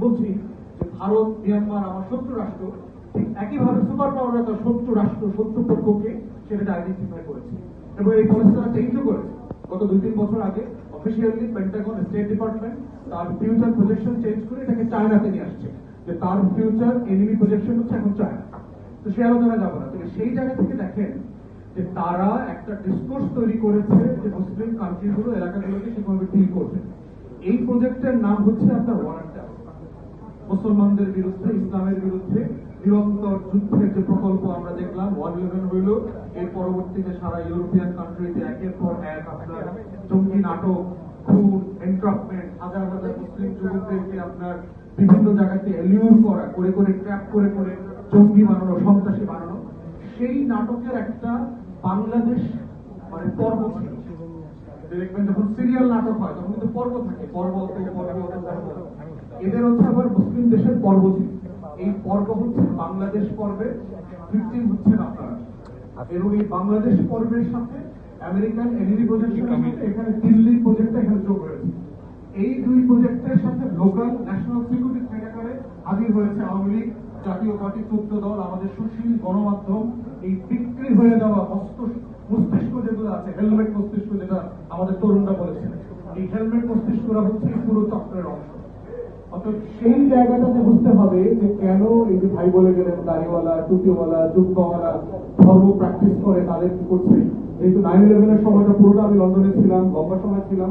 বলছি যে ভারত মিয়ানমার আমার শত্রু রাষ্ট্র, ঠিক একইভাবে সুপার পাওয়ার তার শত্রু রাষ্ট্র শত্রু পক্ষকে সেটা আইডেন্টিফাই করেছে এবং এই পলিসিটা চেঞ্জও করেছে। গত 2-3 বছর আগে অফিসিয়ালি পেন্টাগন স্টেট ডিপার্টমেন্ট তার ফিউচার প্রজেকশন চেঞ্জ করে এটাকে চায়নাতে নিয়ে আসছে, যে তার ফিউচার এনিমি প্রজেকশন হচ্ছে এখন চায়না। তো সে আলোচনা যাবো না, তবে সেই জায়গা থেকে দেখেন যে তারা একটা ডিসকোর্স তৈরি করেছে যে মুসলিম কান্ট্রিগুলো এলাকাগুলোকে সেভাবে ডিল করবে। এই প্রজেক্টের নাম হচ্ছে আপনার ওয়ার ট্যাব, মুসলমানদের বিরুদ্ধে ইসলামের বিরুদ্ধে নিরন্তর যুদ্ধের যে প্রকল্প আমরা দেখলাম 1/11 হইল, এর পরবর্তীতে সারা ইউরোপিয়ান কান্ট্রিতে একের পর এক আপনার জঙ্গি নাটক, খুন, এন্ট্রাপমেন্ট, হাজার হাজার মুসলিম যুবকদেরকে আপনার বিভিন্ন জায়গাতে এলিউর করা, করে করে ট্র্যাপ করে করে জঙ্গি বানানো, সন্ত্রাসী বানানো। সেই নাটকের একটা বাংলাদেশ মানে পর্ব ছিল। দেখবেন যখন সিরিয়াল নাটক হয় তখন কিন্তু পর্ব থাকে, পর্ব এদের হচ্ছে আবার মুসলিম দেশের পর্ব ছিল। এই পর্ব হচ্ছে বাংলাদেশ পর্বে 15 হচ্ছেন আপনারা, এবং এই বাংলাদেশ পর্বের সাথে আমেরিকান এনিমি প্রজেক্টের সাথে এখানে দিল্লি প্রজেক্টটা এখানে যোগ হয়েছে। এই দুই প্রজেক্টের সাথে লোকাল ন্যাশনাল সিকিউরিটি থ্রেট আকারে হাজির হয়েছে আওয়ামী লীগ, জাতীয় পার্টি, 14 দল, আমাদের সুশীল গণমাধ্যম। এই বিক্রি হয়ে যাওয়া মস্তিষ্ক যেগুলো আছে, হেলমেট মস্তিষ্ক যেটা আমাদের তরুণরা বলেছেন, এই হেলমেট মস্তিষ্করা হচ্ছে পুরো চক্রের অংশ। অর্থাৎ সেই জায়গাটাতে বুঝতে হবে যে কেন এই যে ভাই বলে গেলেন দাড়িওয়ালা, টুপিওয়ালা, জুব্বাওয়ালা ধর্ম প্র্যাকটিস করে, তাদের কি করছে। যেহেতু 9/11 সময়টা পুরোটা আমি লন্ডনে ছিলাম, লম্বা সময় ছিলাম,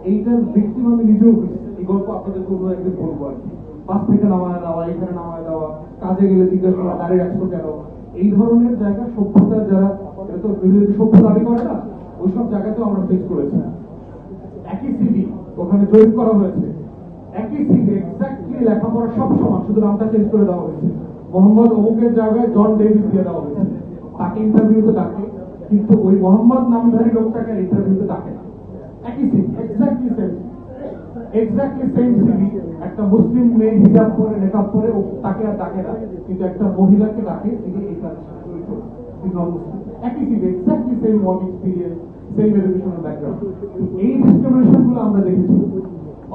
এইটার ভিকটিম আমি নিজেও হয়েছি। এই গল্প আপনাদের কোনো একদিন বলবো আর কি। বাস থেকে নামায় দেওয়া, এখানে নামায় দেওয়া, কাজে গেলে জিজ্ঞাসা করা দাঁড়িয়ে রাখছো কেন, এই ধরনের জায়গা সভ্যতার যারা তো সভ্য দাবি করে না, ওইসব জায়গাতেও আমরা ফেস করেছি। একই সিভি ওখানে জয়েন করা হয়েছে, একই সিভি এক্স্যাক্টলি লেখাপড়া সব সমান, শুধু নামটা চেঞ্জ করে দেওয়া হয়েছে। মোহাম্মদ অমুকের জায়গায় জন ডেভিস দিয়ে দেওয়া হয়েছে। তাকে ইন্টারভিউতে ডাকে, কিন্তু ওই মোহাম্মদ নামধারী লোকটাকে ইন্টারভিউতে ডাকে না। একই সিভি, এক্স্যাক্টলি সেম সিভি। একটা মুসলিম মেয়ে হিজাব পরে, মেকআপ পরে, তাকে আর ডাকে না, কিন্তু একটা মহিলাকে ডাকে তিনি এই কাজের সাথে জড়িত, একই CV, exactly same work experience, same educational background. এই ডিসক্রিমিনেশন গুলো আমরা দেখেছি।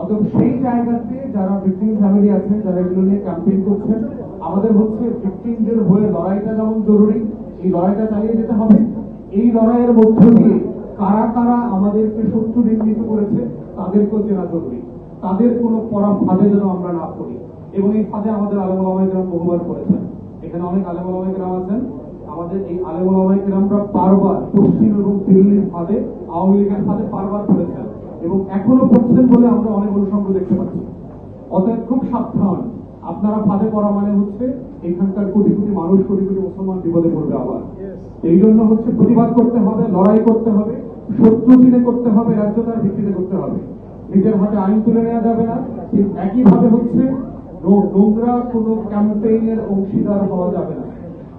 অতএব সেই জায়গাতে যারা ভিকটিম ফ্যামিলি আছেন, যারা এগুলো নিয়ে ক্যাম্পেইন করছেন, আমাদের হচ্ছে ভিকটিমদের হয়ে লড়াইটা যেমন জরুরি, এই লড়াইটা চালিয়ে যেতে হবে। এই লড়াইয়ের মধ্য দিয়ে কারা কারা আমাদেরকে শত্রু নির্মিত করেছে তাদেরকেও চেনা জরুরি। তাদের কোনো পরা ফাঁদে যেন আমরা না পড়ি, এবং এই ফাঁদে আমাদের আলেম ওলামায়ে কেরাম বহুবার করেছেন। এখানে অনেক আলেম ওলামায়ে কেরাম আছেন, আমাদের এই আলেম ওলামায়ে কেরামরা বারবার পশ্চিম এবং দিল্লির ফাঁদে, আওয়ামী লীগের ফাঁদে বারবার করেছেন এবং এখনো করছেন বলে আমরা অনেক অনুষঙ্গ দেখতে পাচ্ছি। অতএব খুব সাবধান, আপনারা ফাঁদে পড়া মানে হচ্ছে এখানকার কোটি কোটি মানুষ, কোটি কোটি মুসলমান বিপদে পড়বে আবার। এই জন্য হচ্ছে প্রতিবাদ করতে হবে, লড়াই করতে হবে, শত্রু চিনে করতে হবে, রাজ্যতার ভিত্তিতে করতে হবে। নিজের হাতে আইন তুলে নেওয়া যাবে না। ঠিক একইভাবে হচ্ছে নোংরা কোনো ক্যাম্পেইনের অংশীদার হওয়া যাবে না।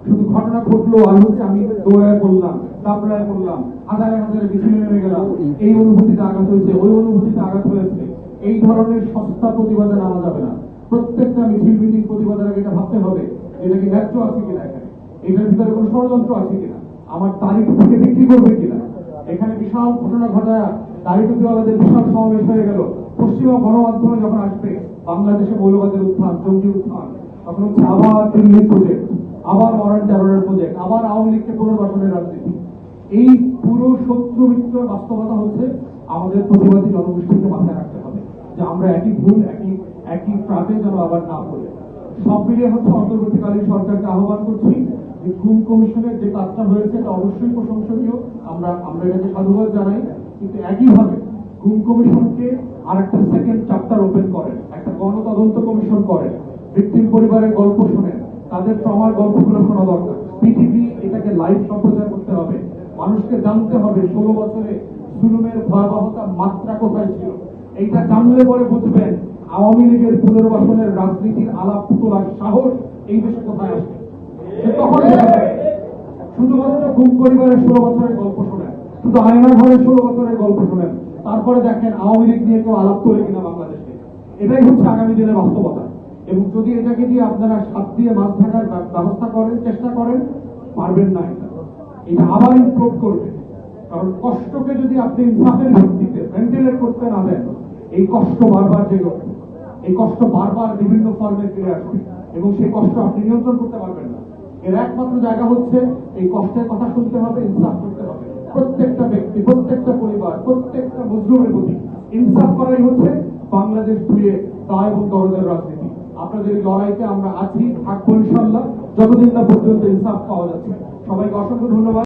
শুধু ঘটনা ঘটলো আর হচ্ছে আমি দৌড়ায় বললাম, তারপরে বললাম, হাজারে হাজারে পিছনে নেমে গেলাম, এই অনুভূতিতে আঘাত হয়েছে, ওই অনুভূতিতে আঘাত হয়েছে, এই ধরনের সস্তা প্রতিবাদে নামা যাবে না। প্রত্যেকটা মিছিল মিটিং প্রতিবাদের আগে এটা ভাবতে হবে, এটা কি ন্যায্য আছে কিনা, এখানে এটার ভিতরে কোনো ষড়যন্ত্র আছে কিনা, আমার তারিখ থেকে বিক্রি করবে কিনা। এখানে বিশাল ঘটনা ঘটায় দাড়ি টুপিওয়ালাদের বিশাল সমাবেশ হয়ে গেল। পশ্চিমা গণমাধ্যমে যখন আসবে বাংলাদেশে মৌলবাদের উত্থান, জঙ্গি উত্থান, তখন হচ্ছে আবার দিল্লি প্রজেক্ট, আবার ওয়ারেন্ট টেররের প্রজেক্ট, আবার আওয়ামী লীগকে পুনর্বাসনের রাজনীতি। এই পুরো শত্রু মিত্র বাস্তবতা হচ্ছে আমাদের প্রতিবাদী জনগোষ্ঠীকে মাথায় রাখতে হবে যে আমরা একই ভুল, একই ট্রাকে যেন আবার না পড়ে। সব মিলিয়ে হচ্ছে অন্তর্বর্তীকালীন সরকারকে আহ্বান করছি যে গুম কমিশনের যে কাজটা হয়েছে এটা অবশ্যই প্রশংসনীয়, আমরা এটাকে সাধুবাদ জানাই, কিন্তু একইভাবে গুম কমিশনকে আর একটা সেকেন্ড চ্যাপ্টার ওপেন করেন, একটা গণতদন্ত কমিশন করেন, ভিকটিম পরিবারের গল্প শুনেন, তাদের ট্রমার গল্পগুলো শোনা দরকার। পিটিভি এটাকে লাইভ সম্প্রচার করতে হবে, মানুষকে জানতে হবে 16 বছরে জুলুমের ভয়াবহতা মাত্রা কোথায় ছিল। এইটা জানলে পরে বুঝবেন আওয়ামী লীগের পুনর্বাসনের রাজনীতির আলাপ তোলার সাহস এই দেশে কোথায় আসবে। তখন শুধুমাত্র গুম পরিবারের 16 বছরের গল্প শোনেন, শুধু আয়না ঘরের 16 বছরের গল্প শোনেন, তারপরে দেখেন আওয়ামী লীগ নিয়ে কেউ আলাপ তোলে কিনা বাংলাদেশে। এটাই হচ্ছে আগামী দিনের বাস্তবতা। এবং যদি এটাকে দিয়ে আপনারা সাত দিয়ে মাছ থাকার ব্যবস্থা করেন, চেষ্টা করেন, পারবেন না। এটা আবার ইমপ্রুভ করবে, কারণ কষ্টকে যদি আপনি ইনসাফের ভিত্তিতে ভেন্টিলেট করতে না দেন, এই কষ্ট বারবার জেগে উঠবে। এই কষ্ট বারবার বিভিন্ন ফর্মে ফিরে আসবে এবং সেই কষ্ট আপনি নিয়ন্ত্রণ করতে পারবেন না। এর একমাত্র জায়গা হচ্ছে এই কষ্টের কথা শুনতে হবে, ইনসাফ করতে হবে। প্রত্যেকটা ব্যক্তি, প্রত্যেকটা পরিবার, প্রত্যেকটা মজলুমের প্রতি ইনসাফ করাই হচ্ছে বাংলাদেশ ধুয়ে দায় এবং দরদের রাজনীতি। আপনাদের এই লড়াইতে আমরা আছি, থাকবো ইনশাল্লাহ, যতদিন না পর্যন্ত ইনসাফ পাওয়া যাচ্ছে। সবাইকে অসংখ্য ধন্যবাদ।